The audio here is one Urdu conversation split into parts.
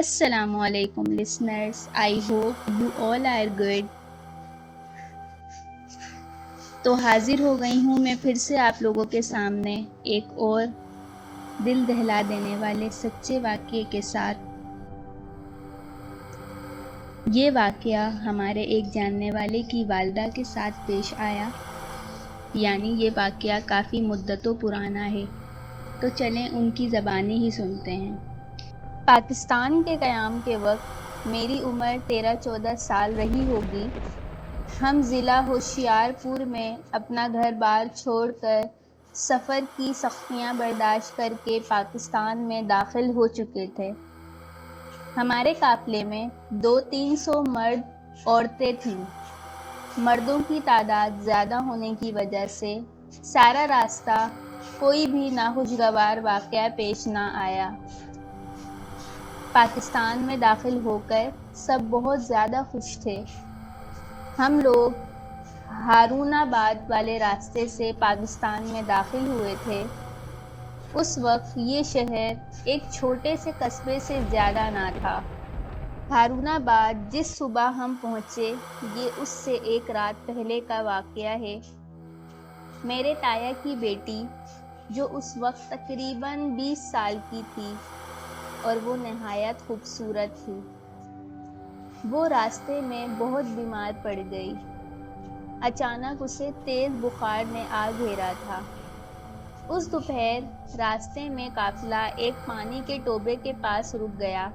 Assalamu alaikum listeners. I hope you all are good. تو حاضر ہو گئی ہوں میں پھر سے آپ لوگوں کے سامنے ایک اور دل دہلا دینے والے سچے واقعے کے ساتھ۔ یہ واقعہ ہمارے ایک جاننے والے کی والدہ کے ساتھ پیش آیا، یعنی یہ واقعہ کافی مدتوں پرانا ہے، تو چلیں ان کی زبانی ہی سنتے ہیں۔ پاکستان کے قیام کے وقت میری عمر 13-14 سال رہی ہوگی۔ ہم ضلع ہوشیارپور میں اپنا گھر بار چھوڑ کر سفر کی سختیاں برداشت کر کے پاکستان میں داخل ہو چکے تھے۔ ہمارے قافلے میں 200-300 مرد عورتیں تھیں۔ مردوں کی تعداد زیادہ ہونے کی وجہ سے سارا راستہ کوئی بھی ناخوشگوار واقعہ پیش نہ آیا۔ پاکستان میں داخل ہو کر سب بہت زیادہ خوش تھے۔ ہم لوگ ہارون آباد والے راستے سے پاکستان میں داخل ہوئے تھے۔ اس وقت یہ شہر ایک چھوٹے سے قصبے سے زیادہ نہ تھا۔ ہارون آباد جس صبح ہم پہنچے، یہ اس سے ایک رات پہلے کا واقعہ ہے۔ میرے تایا کی بیٹی جو اس وقت تقریباً 20 سال کی تھی اور وہ نہایت خوبصورت تھی، وہ راستے میں بہت بیمار پڑ گئی۔ اچانک اسے تیز بخار نے آ گھیرا تھا۔ اس دوپہر راستے میں قافلہ ایک پانی کے ٹوبے کے پاس رک گیا۔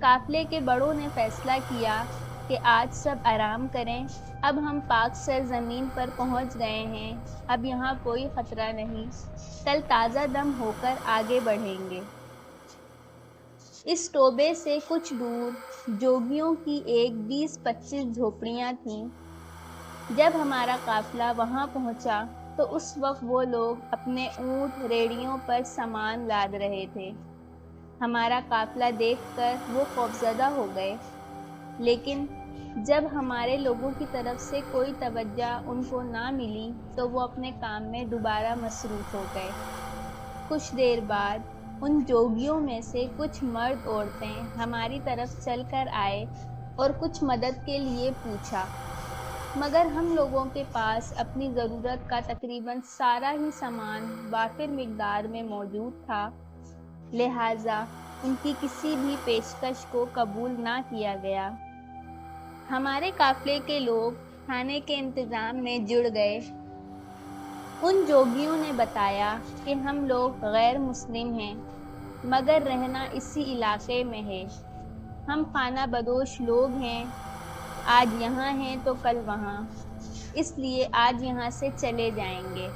قافلے کے بڑوں نے فیصلہ کیا کہ آج سب آرام کریں، اب ہم پاک سرزمین پر پہنچ گئے ہیں، اب یہاں کوئی خطرہ نہیں، کل تازہ دم ہو کر آگے بڑھیں گے۔ اس ٹوبے سے کچھ دور جوگیوں کی ایک 20-25 جھوپڑیاں تھیں۔ جب ہمارا قافلہ وہاں پہنچا تو اس وقت وہ لوگ اپنے اونٹ ریڑھیوں پر سامان لاد رہے تھے۔ ہمارا قافلہ دیکھ کر وہ خوفزدہ ہو گئے، لیکن جب ہمارے لوگوں کی طرف سے کوئی توجہ ان کو نہ ملی تو وہ اپنے کام میں دوبارہ مصروف ہو گئے۔ کچھ دیر بعد ان جوگیوں میں سے کچھ مرد عورتیں ہماری طرف چل کر آئے اور کچھ مدد کے لیے پوچھا، مگر ہم لوگوں کے پاس اپنی ضرورت کا تقریباً سارا ہی سامان وافر مقدار میں موجود تھا، لہٰذا ان کی کسی بھی پیشکش کو قبول نہ کیا گیا۔ ہمارے قافلے کے لوگ کھانے کے انتظام میں جڑ گئے۔ ان جوگیوں نے بتایا کہ ہم لوگ غیر مسلم ہیں، مگر رہنا اسی علاقے میں ہے، ہم خانہ بدوش لوگ ہیں، آج یہاں ہیں تو کل وہاں، اس لیے آج یہاں سے چلے جائیں گے۔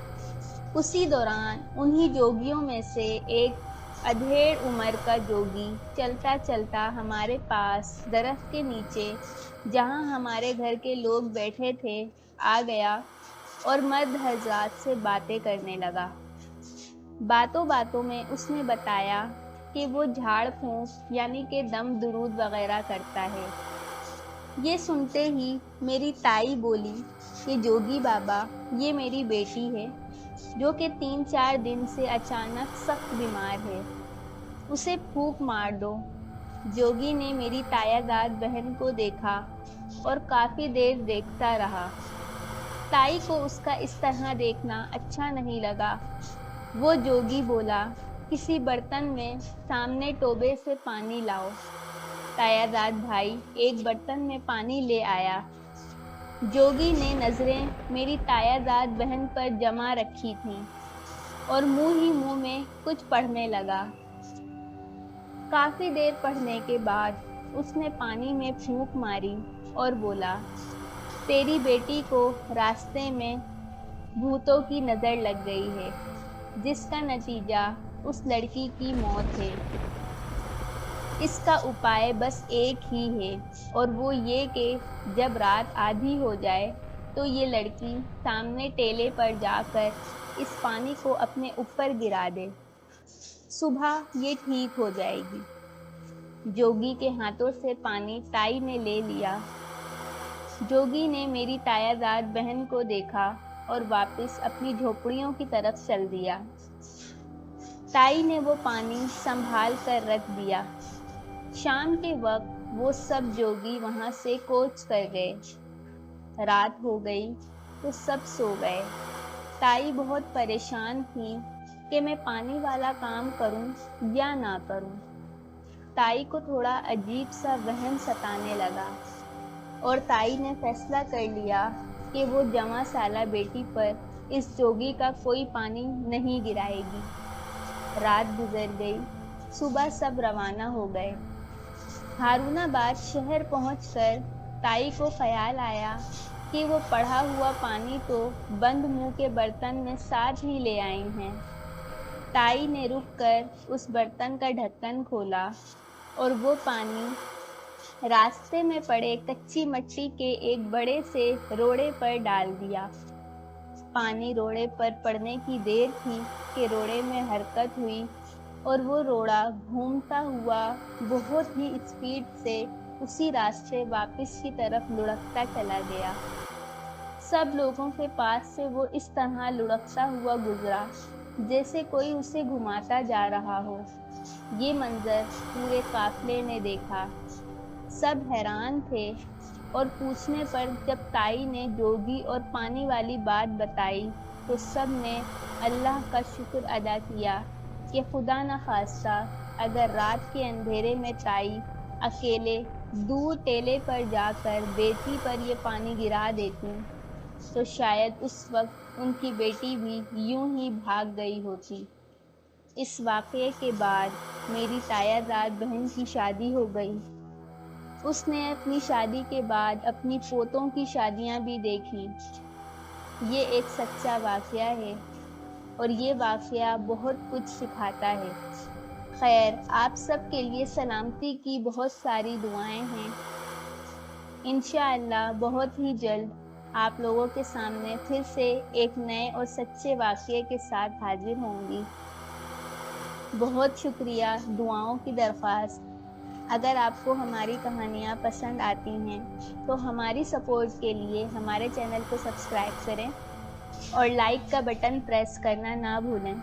اسی دوران انہی جوگیوں میں سے ایک ادھیڑ عمر کا جوگی چلتا چلتا ہمارے پاس درخت کے نیچے جہاں ہمارے گھر کے لوگ بیٹھے تھے آ گیا اور مرد حضرات سے باتیں کرنے لگا۔ باتوں باتوں میں اس نے بتایا کہ وہ جھاڑ پھونک یعنی کہ دم درود وغیرہ کرتا ہے۔ یہ سنتے ہی میری تائی بولی کہ جوگی بابا، یہ میری بیٹی ہے جو کہ 3-4 دن سے اچانک سخت بیمار ہے، اسے پھونک مار دو۔ جوگی نے میری تایا داد بہن کو دیکھا اور کافی دیر دیکھتا رہا۔ تائی کو اس کا اس طرح دیکھنا اچھا نہیں لگا۔ وہ جوگی بولا، کسی برتن میں سامنے ٹوبے سے پانی لاؤ۔ تایا داد بھائی ایک برتن میں پانی لے آیا۔ جوگی نے نظریں میری تایا داد بہن پر جمع رکھی تھیں اور منہ ہی منہ میں کچھ پڑھنے لگا۔ کافی دیر پڑھنے کے بعد اس نے پانی میں پھونک ماری اور بولا، تیری بیٹی کو راستے میں بھوتوں کی نظر لگ گئی ہے، جس کا نتیجہ اس لڑکی کی موت ہے۔ اس کا اپائے بس ایک ہی ہے، اور وہ یہ کہ جب رات آدھی ہو جائے تو یہ لڑکی سامنے ٹیلے پر جا کر اس پانی کو اپنے اوپر گرا دے، صبح یہ ٹھیک ہو جائے گی۔ جوگی کے ہاتھوں سے پانی تائی نے لے لیا۔ جوگی نے میری تایا داد بہن کو دیکھا اور واپس اپنی جھوپڑیوں کی طرف چل دیا۔ تائی نے وہ پانی سنبھال کر رکھ دیا۔ شام کے وقت وہ سب جوگی وہاں سے کوچ کر گئے۔ رات ہو گئی تو سب سو گئے۔ تائی بہت پریشان تھی کہ میں پانی والا کام کروں یا نہ کروں۔ تائی کو تھوڑا عجیب سا وہم ستانے لگا اور تائی نے فیصلہ کر لیا کہ وہ جواں سالہ بیٹی پر اس جوگی کا کوئی پانی نہیں گرائے گی۔ رات گزر گئی، صبح سب روانہ ہو گئے۔ ہارون آباد شہر پہنچ کر تائی کو خیال آیا کہ وہ پڑھا ہوا پانی تو بند منہ کے برتن میں ساتھ ہی لے آئی ہیں۔ تائی نے رک کر اس برتن کا ڈھکن کھولا اور وہ پانی راستے میں پڑے کچی مٹی کے ایک بڑے سے روڑے پر ڈال دیا۔ پانی روڑے پر پڑنے کی دیر تھی کہ روڑے میں حرکت ہوئی اور وہ روڑا گھومتا ہوا بہت ہی اسپیڈ سے اسی راستے واپس کی طرف لڑکتا چلا گیا۔ سب لوگوں کے پاس سے وہ اس طرح لڑکتا ہوا گزرا جیسے کوئی اسے گھماتا جا رہا ہو۔ یہ منظر پورے قافلے نے دیکھا۔ سب حیران تھے اور پوچھنے پر جب تائی نے جوگی اور پانی والی بات بتائی تو سب نے اللہ کا شکر ادا کیا کہ خدا نخواستہ اگر رات کے اندھیرے میں تائی اکیلے دور ٹیلے پر جا کر بیٹی پر یہ پانی گرا دیتی تو شاید اس وقت ان کی بیٹی بھی یوں ہی بھاگ گئی ہوتی۔ اس واقعے کے بعد میری تایا زاد بہن کی شادی ہو گئی۔ اس نے اپنی شادی کے بعد اپنی پوتوں کی شادیاں بھی دیکھیں۔ یہ ایک سچا واقعہ ہے اور یہ واقعہ بہت کچھ سکھاتا ہے۔ خیر، آپ سب کے لیے سلامتی کی بہت ساری دعائیں ہیں۔ انشاءاللہ بہت ہی جلد آپ لوگوں کے سامنے پھر سے ایک نئے اور سچے واقعے کے ساتھ حاضر ہوں گی۔ بہت شکریہ، دعاؤں کی درخواست۔ اگر آپ کو ہماری کہانیاں پسند آتی ہیں تو ہماری سپورٹ کے لیے ہمارے چینل کو سبسکرائب کریں اور لائک کا بٹن پریس کرنا نہ بھولیں۔